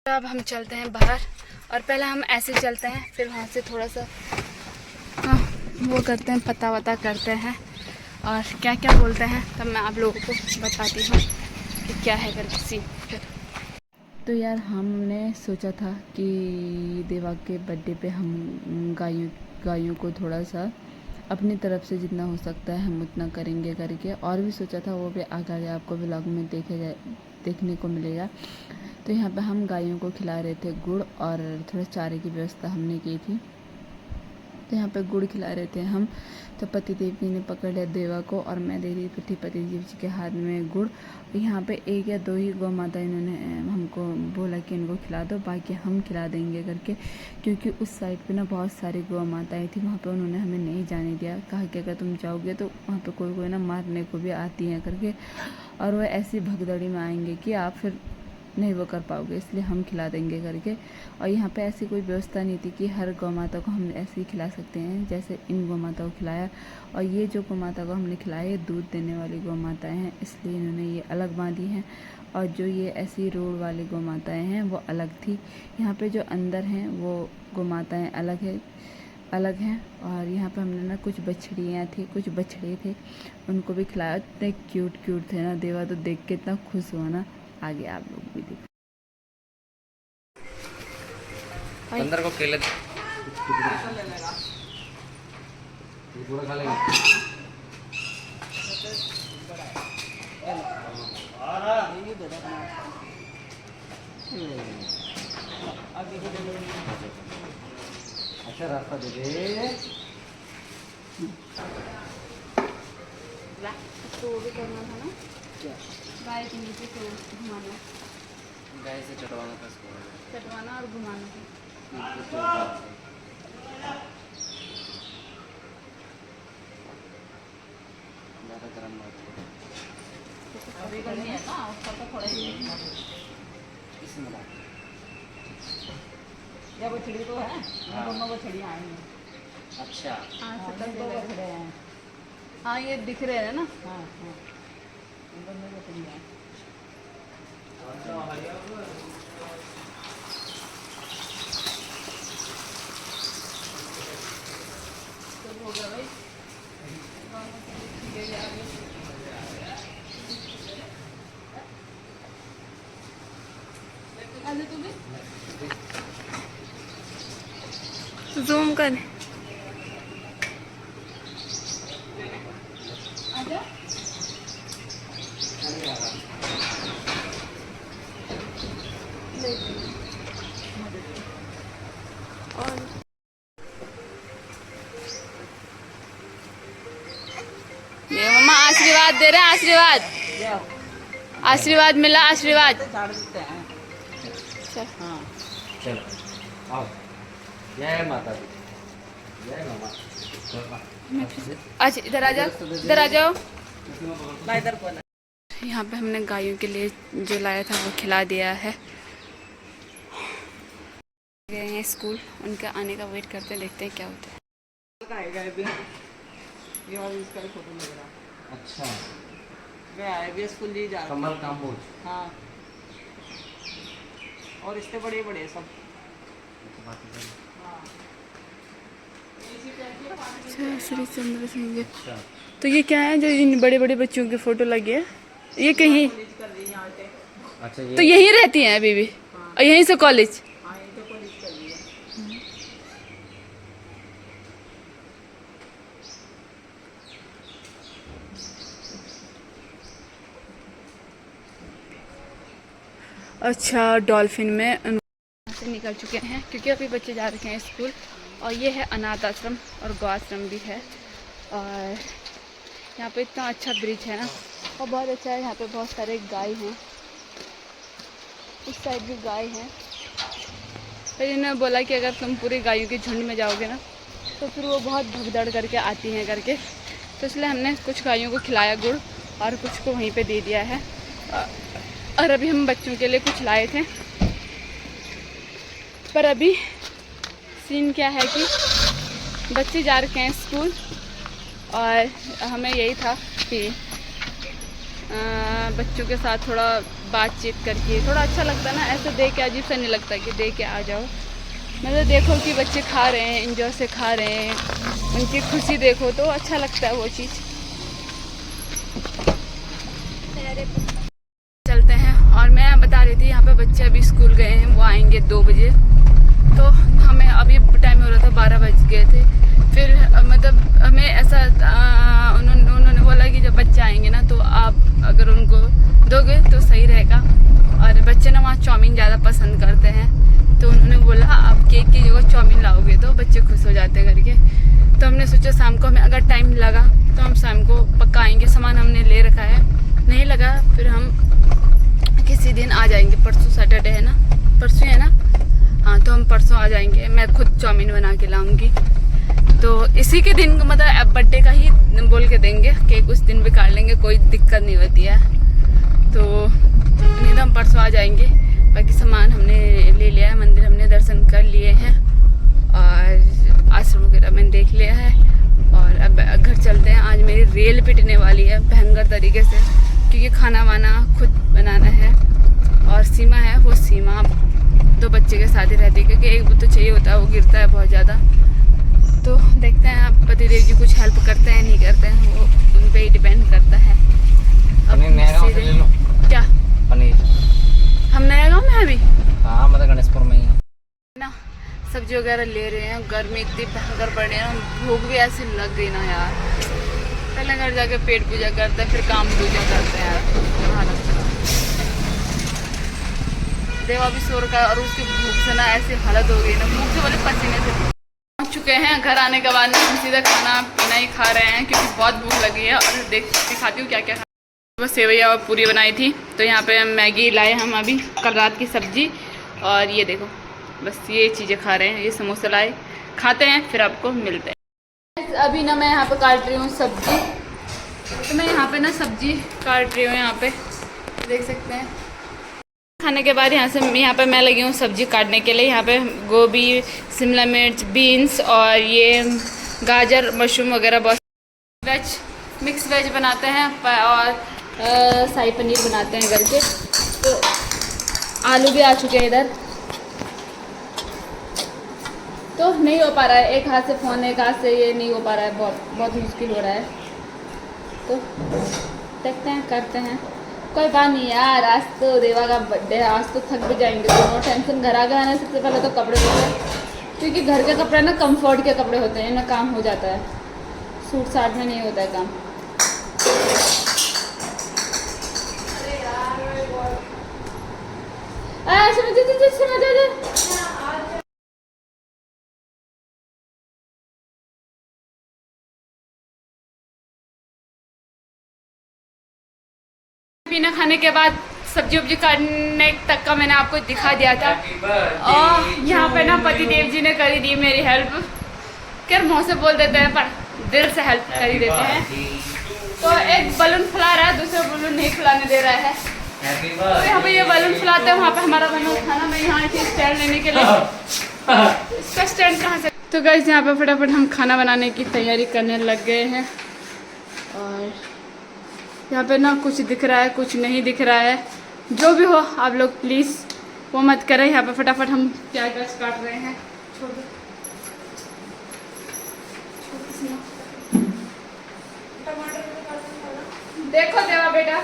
अब हम चलते हैं बाहर और पहले हम ऐसे चलते हैं, फिर वहाँ से थोड़ा सा वो करते हैं, पता वता करते हैं और क्या क्या बोलते हैं, तब मैं आप लोगों को बताती हूँ कि क्या है करके सीन। तो यार हमने सोचा था कि देवा के बर्थडे पे हम गायों को थोड़ा सा अपनी तरफ से जितना हो सकता है हम उतना करेंगे करके, और भी सोचा था, वो भी आगे आपको व्लॉग में देखने को मिलेगा। तो यहाँ पे हम गायों को खिला रहे थे गुड़, और थोड़ा चारे की व्यवस्था हमने की थी। तो यहाँ पे गुड़ खिला रहे थे हम, तो पति देव जी ने पकड़ लिया देवा को और मैं दे रही थी पति देव जी के हाथ में गुड़। यहाँ पे 1 या 2 ही गौ माता इन्होंने हमको बोला कि इनको खिला दो, बाकी हम खिला देंगे करके, क्योंकि उस साइड पे ना बहुत सारी गौ माताएँ थी, वहाँ पे उन्होंने हमें नहीं जाने दिया। कहा कि अगर तुम जाओगे तो वहाँ पे कोई ना मारने को भी आती हैं करके, और वो ऐसी भगदड़ी में आएंगे कि आप फिर नहीं वो कर पाओगे, इसलिए हम खिला देंगे करके। और यहाँ पे ऐसी कोई व्यवस्था नहीं थी कि हर गौ माता को हम ऐसे ही खिला सकते हैं जैसे इन गौ माता को खिलाया। और ये जो गौ माता को हमने खिलाया, ये दूध देने वाली गौ माताएँ हैं, इसलिए इन्होंने ये अलग बांधी हैं। और जो ये ऐसी रोड वाली गौ माताएँ हैं वो अलग थी। यहाँ पे जो अंदर हैं वो गौ माताएँ अलग हैं। और यहाँ पे हमने ना कुछ बछड़ियाँ थी, कुछ बछड़े थे, उनको भी खिलाया। इतने क्यूट थे ना, देवा तो देख के इतना खुश हुआ ना। आगे आप लोग भी देखो। अंदर को केले पूरा खा लेगा। अच्छा रास्ता दे दे। तो वो भी करना था ना, क्या गाय के नीचे तो घुमाना, गाय से चटवाना था, चटवाना और घुमाना था। ज़्यादा गर्म मत करो। अभी गर्मी है ना, उसका तो थोड़ा ही इसमें डाल या बछड़ी तो है, दोनों बछड़ियाँ आई हैं। अच्छा हाँ, दो बछड़े हैं। हाँ ये दिख रहे हैं ना। हाँ दोनों बछड़ियाँ हैं। हो गया भाई, जूम कर। ये मम्मा आशीर्वाद दे रहे हैं, आशीर्वाद मिला, आशीर्वाद। झाड़ देते हैं। हाँ चलो आओ। जय माता दी, जय मामा। अच्छा इधर आ जाओ, इधर आ जाओ। इधर को ना। यहाँ पे हमने गायों के लिए जो लाया था वो खिला दिया है। गए हैं स्कूल, उनके आने का वेट करते हैं, देखते हैं क्या होता है। ये वाला इसका फोटो लग रहा है। अच्छा वे आए भी स्कूल ही जा रहे कमल काम्बोज। हाँ और इससे बड़े बड़े सब। हाँ अच्छा श्री चंद्र सिंह जी। तो ये क्या है जो इन बड़े बड़े बच्चों के फोटो लगे हैं, ये कहीं अच्छा तो यहीं रहती हैं अभी भी? और यहीं से कॉलेज? हाँ ये तो कॉलेज कर रही है। अच्छा डॉल्फिन में से निकल चुके हैं क्योंकि अभी बच्चे जा रखे हैं स्कूल। और ये है अनाथ आश्रम और गौ आश्रम भी है। और यहाँ पे इतना अच्छा ब्रिज है ना, और बहुत अच्छा है। यहाँ पे बहुत सारे गाय हैं, उस साइड भी गाय हैं। फिर इन्होंने बोला कि अगर तुम पूरी गायों के झुंड में जाओगे ना तो फिर वो बहुत भगदड़ करके आती हैं करके, तो इसलिए हमने कुछ गायों को खिलाया गुड़ और कुछ को वहीं पे दे दिया है। और अभी हम बच्चों के लिए कुछ लाए थे, पर अभी सीन क्या है कि बच्चे जा रखे हैं स्कूल और हमें यही था कि बच्चों के साथ थोड़ा बातचीत करके थोड़ा अच्छा लगता है ना, ऐसे देख के अजीब सा नहीं लगता कि देख के आ जाओ। मतलब देखो कि बच्चे खा रहे हैं, इंजॉय से खा रहे हैं, उनकी खुशी देखो तो अच्छा लगता है वो चीज़। चलते हैं। और मैं बता रही थी यहाँ पे बच्चे अभी स्कूल गए हैं, वो आएंगे 2 बजे। तो हमें अभी टाइम हो रहा था 12 बज गए थे। फिर मतलब हमें ऐसा उन्होंने बोला कि जब बच्चे आएंगे ना तो आप अगर उनको दोगे तो सही रहेगा। और बच्चे ना वहाँ चाउमीन ज़्यादा पसंद करते हैं, तो उन्होंने बोला आप केक की जगह चाउमीन लाओगे तो बच्चे खुश हो जाते हैं करके। तो हमने सोचा शाम को हमें अगर टाइम लगा तो हम शाम को पक्का आएंगे। सामान हमने ले रखा है, नहीं लगा फिर हम किसी दिन आ जाएंगे। परसों सैटरडे है ना, परसों है ना, हाँ तो हम परसों आ जाएंगे। मैं खुद चाउमीन बना के लाऊंगी। तो इसी के दिन मतलब बर्थडे का ही बोल के देंगे, केक उस दिन भी काट लेंगे, कोई दिक्कत नहीं होती है। तो नहीं तो हम परसों आ जाएंगे। बाकी सामान हमने ले लिया है, मंदिर हमने दर्शन कर लिए हैं और आश्रम वगैरह मैंने देख लिया है। और अब घर चलते हैं। आज मेरी रेल पिटने वाली है भयंकर तरीके से, क्योंकि खाना वाना खुद बनाना है। और सीमा है, वो सीमा तो बच्चे के साथ ही रहती है, क्योंकि एक तो चाहिए होता है, वो गिरता है बहुत ज़्यादा। तो देखते हैं आप पतिदेव जी कुछ हेल्प करते हैं नहीं करते हैं, वो उन पर ही डिपेंड करता है। अब नया गाँव से ले लो क्या पनीर। हम नया गाँव में अभी हाँ मतलब गणेशपुर में ही है ना, सब्जी वगैरह ले रहे हैं। गर्मी इतनी भयंकर पड़ रही है ना, भूख भी ऐसी लग गई ना यार। पहले घर जाके पेट पूजा करते हैं, फिर काम पूजा करते हैं यार। हाँ लगता है देवा भी सो रखा है और उसकी भूख से ना ऐसी हालत हो गई ना, भूख से बोले पसीने से। पहुँच चुके हैं। घर आने के बाद ना हम सीधा खाना पीना ही खा रहे हैं, क्योंकि बहुत भूख लगी है। और दिखाती हूँ क्या क्या बस सेवैया और पूरी बनाई थी। तो यहाँ पे मैगी लाए हम अभी, कल रात की सब्जी। और ये देखो बस ये चीज़ें खा रहे हैं। ये समोसा लाए, खाते हैं फिर आपको मिलते हैं। अभी ना मैं यहाँ पे काट रही हूँ सब्जी। तो मैं यहाँ पे ना सब्जी काट रही हूँ, यहाँ पे देख सकते हैं। खाने के बाद यहाँ पे मैं लगी हूँ सब्जी काटने के लिए। यहाँ पे गोभी, शिमला मिर्च, बीन्स और ये गाजर, मशरूम वगैरह बहुत वेज मिक्स वेज बनाते हैं और शाही पनीर बनाते हैं घर के। तो आलू भी आ चुके हैं इधर। तो नहीं हो पा रहा है, एक हाथ से फ़ोन एक हाथ से ये नहीं हो पा रहा है, बहुत मुश्किल हो रहा है। तो देखते हैं करते हैं, कोई बात नहीं यार। आज तो देवा का बर्थडे है, आज तो थक भी जाएंगे तो नो टेंशन। घर आगे आना सबसे पहले तो कपड़े धोते, क्योंकि घर के कपड़े ना कंफर्ट के कपड़े होते हैं ना, काम हो जाता है। सूट साट में नहीं होता है काम। पीना खाने के बाद सब्जी वब्जी काटने तक का मैंने आपको दिखा दिया था। और यहाँ पे ना पतिदेव जी ने करी दी मेरी हेल्प। क्या मुँह से बोल देते हैं पर दिल से हेल्प कर ही देते हैं। तो एक बलून फुला रहा है, दूसरा बलून नहीं फुलाने दे रहा है। तो यहाँ पे ये बलून फुलाते हैं, वहाँ पे हमारा बना खाना। मैं यहाँ थी स्टैंड लेने के लिए, इसका स्टैंड कहाँ से। तो गाइस यहाँ पे फटाफट हम खाना बनाने की तैयारी करने लग गए हैं। और यहाँ पे ना कुछ दिख रहा है, कुछ नहीं दिख रहा है। जो भी हो आप लोग प्लीज़ वो मत करें। यहाँ पे फटाफट हम प्याज व्याज काट रहे हैं। देखो देवा बेटा।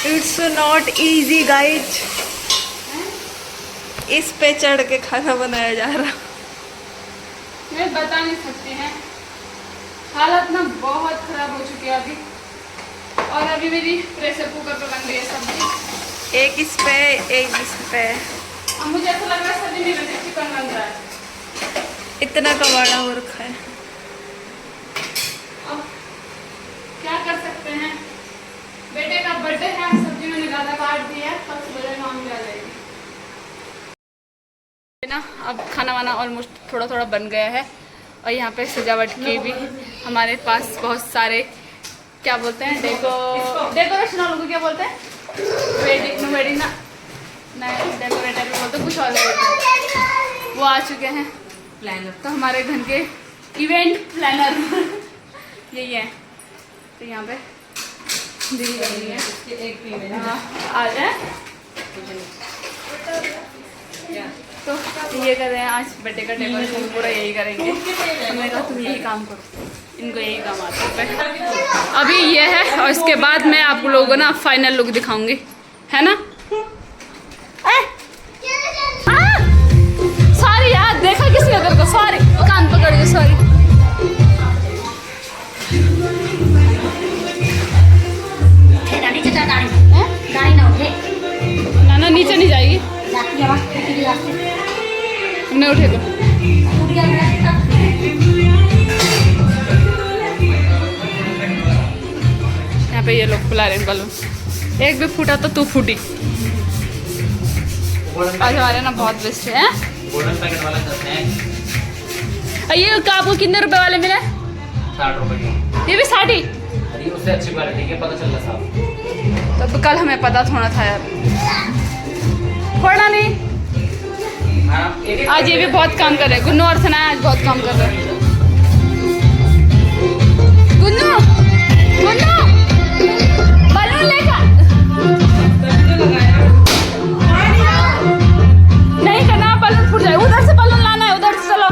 It's not easy guys. इस पे चढ़ के खाना बनाया जा रहा। मैं बता नहीं सकती हैं, हालत ना बहुत खराब हो चुकी है अभी। और अभी मेरी प्रेशर कुकर पे बन रही है सब्जी, एक इस पे एक इस पे। अब मुझे ऐसा लग रहा है सब्जी नहीं बन रही, चिकन बन रहा है। इतना कबाड़ा हो रखा है। अब क्या कर सकते हैं, बेटे का बर्थडे है, सब्जी मैंने ज़्यादा काट दी है, कल सुबह मांग भी आ जाएगी ना। अब खाना वाना ऑलमोस्ट थोड़ा थोड़ा बन गया है। और यहाँ पे सजावट की भी हमारे पास बहुत सारे, क्या बोलते हैं, डेकोरेशन वालों को क्या बोलते हैं, वेडिंग ना, डेकोरेटर भी बोलते हैं, कुछ और बोलते हैं, वो आ चुके हैं प्लानर। तो हमारे घर के इवेंट प्लानर यही है। तो यहाँ पे दीदी कर रही है, आ जाए। तो ये कर रहे हैं आज बर्थडे का डेकोरेशन, पूरा यही करेंगे। हमने कहा तुम यही काम करो, इनको यही काम आता है। अभी ये है और इसके बाद मैं आप लोगों को ना फाइनल लुक दिखाऊंगी, है ना। सॉरी यार, देखा किसने तेरे को, सॉरी कान पकड़ के, सॉरी। ना नीचे नहीं जाएगी, नहीं उठे तो। यहाँ पे ये लोग बुला रहे हैं बलून, एक भी फूटा तो तू फूटी। आज हमारे ना बहुत बेस्ट है। गोल्डन पैकेट वाला 10 है। ये आपको कितने रुपए वाले मिले? 60 रुपए की। ये भी 60 ही? अरे उससे अच्छी क्वालिटी के, पता चल रहा साहब। तब कल हमें पता थोड़ा था यार, थोड़ा नहीं। आज ये भी बहुत काम कर रहे हैं, गुन्नू और सना आज बहुत काम कर रहे हैं। गुन्नू बलून लेकर नहीं करना, बलून फूट जाए। उधर से बलून लाना है, उधर से चलो।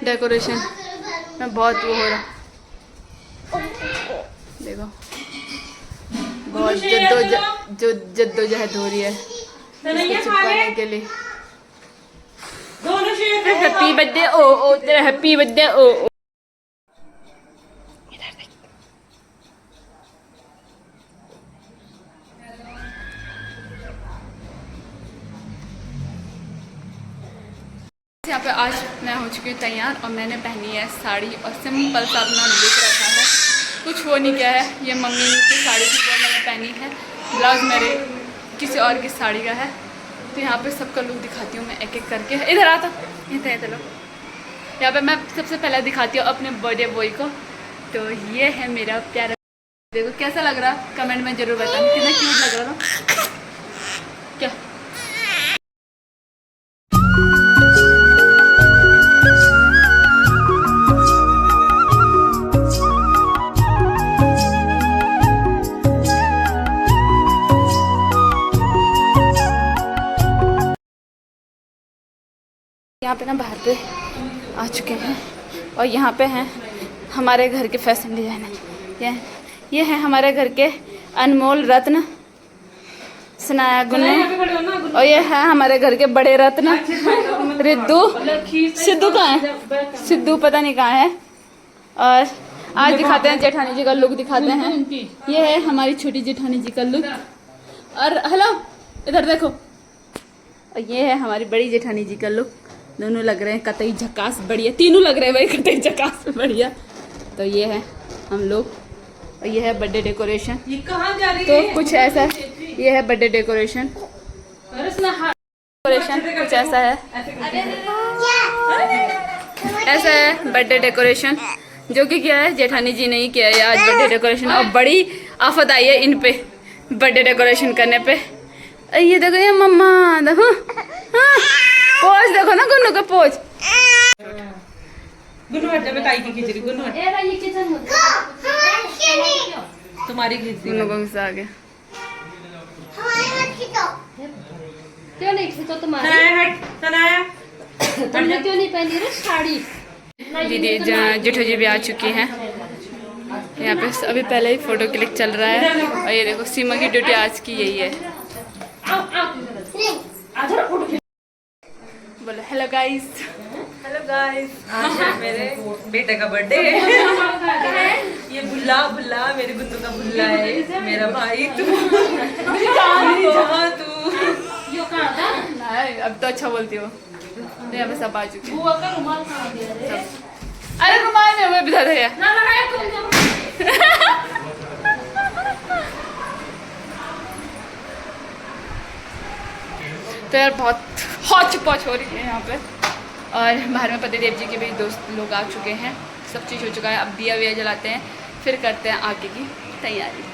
डेकोरेशन में बहुत वो हो रहा, देखो बहुत जद्दोजहद हो रही है इसको चिपकाने के लिए। हैप्पी बर्थडे ओ तेरा हैप्पी बर्थडे ओ। यहाँ पे आज मैं हो चुकी हूँ तैयार और मैंने पहनी है साड़ी और सिंपल सा अपना लुक रखा है, कुछ वो नहीं किया है। ये मम्मी की साड़ी थी वो मैंने पहनी है, ब्लाउज मेरे किसी और की साड़ी का है। तो यहाँ पे सबका लुक दिखाती हूँ मैं एक एक करके। इधर आता, इधर लो। यहाँ पे मैं सबसे पहले दिखाती हूँ अपने बर्थडे बॉय को। तो ये है मेरा प्यारा, देखो कैसा लग रहा, कमेंट में ज़रूर बताना कितना क्यूट लग रहा था क्या। यहाँ पे ना बाहर पे आ चुके हैं और यहाँ पे हैं हमारे घर के फैशन डिजाइनर। ये है हमारे घर के अनमोल रत्न सनाया गुन्नू, और ये है हमारे घर के बड़े रत्न रिद्धू। सिद्धू कहाँ है? सिद्धू पता नहीं कहाँ है। और आज दिखाते हैं जेठानी जी का लुक दिखाते हैं। ये है हमारी छोटी जेठानी जी का लुक। और हेलो इधर देखो, और ये है हमारी बड़ी जेठानी जी का लुक। दोनों लग रहे हैं कतई झकास बढ़िया, तीनों लग रहे हैं भाई कतई झकास बढ़िया। तो ये है हम लोग, और ये है बर्थडे डेकोरेशन। ये कहाँ जा रही तो कुछ ऐसा है, ये है बर्थडे डेकोरेशन। डेकोरेशन कुछ ऐसा है, ऐसा है बर्थडे डेकोरेशन, जो कि किया है जेठानी जी ने ही किया है आज बर्थडे डेकोरेशन। और बड़ी आफत आई है इन पे बर्थडे डेकोरेशन करने पे। ये देखो ये मम्मा देखो, हाँ, पोज देखो ना गुन्नू का पोज। गुन्नू हट जा, मैं ताई की खिचड़ी गुन्नू हट। तुम्हारी खिचड़ी गुन्नू को गुस्सा आ गया। क्यों नहीं खींचो तुम्हारी? तनाया हट, तनाया तुमने क्यों नहीं पहनी रे साड़ी? दीदी जेठू जी भी आ चुकी हैं यहाँ पे। अभी पहले ही फोटो क्लिक चल रहा है। और ये देखो सीमा की ड्यूटी आज की यही है। बोलो हेलो गाइस। हेलो गाइस, आज है मेरे बेटे का बर्थडे। ये बुल्ला बुल्ला मेरे गुड्डू का बुल्ला है, मेरा भाई। तू जहाँ तू नहीं, अब तो अच्छा बोलती हो। तो यहाँ पे सब आ चुके हैं। बुआ का रुमाल कहाँ गया रे? अरे रुमाल में वो बिठा दे यार। ना लगाया तुम तो। तो यार बहुत हौच पौच हो रही है यहाँ पे। और बाहर में पतिदेव जी के भी दोस्त लोग आ चुके हैं, सब चीज़ हो चुका है। अब दिया विया जलाते हैं, फिर करते हैं आगे की तैयारी।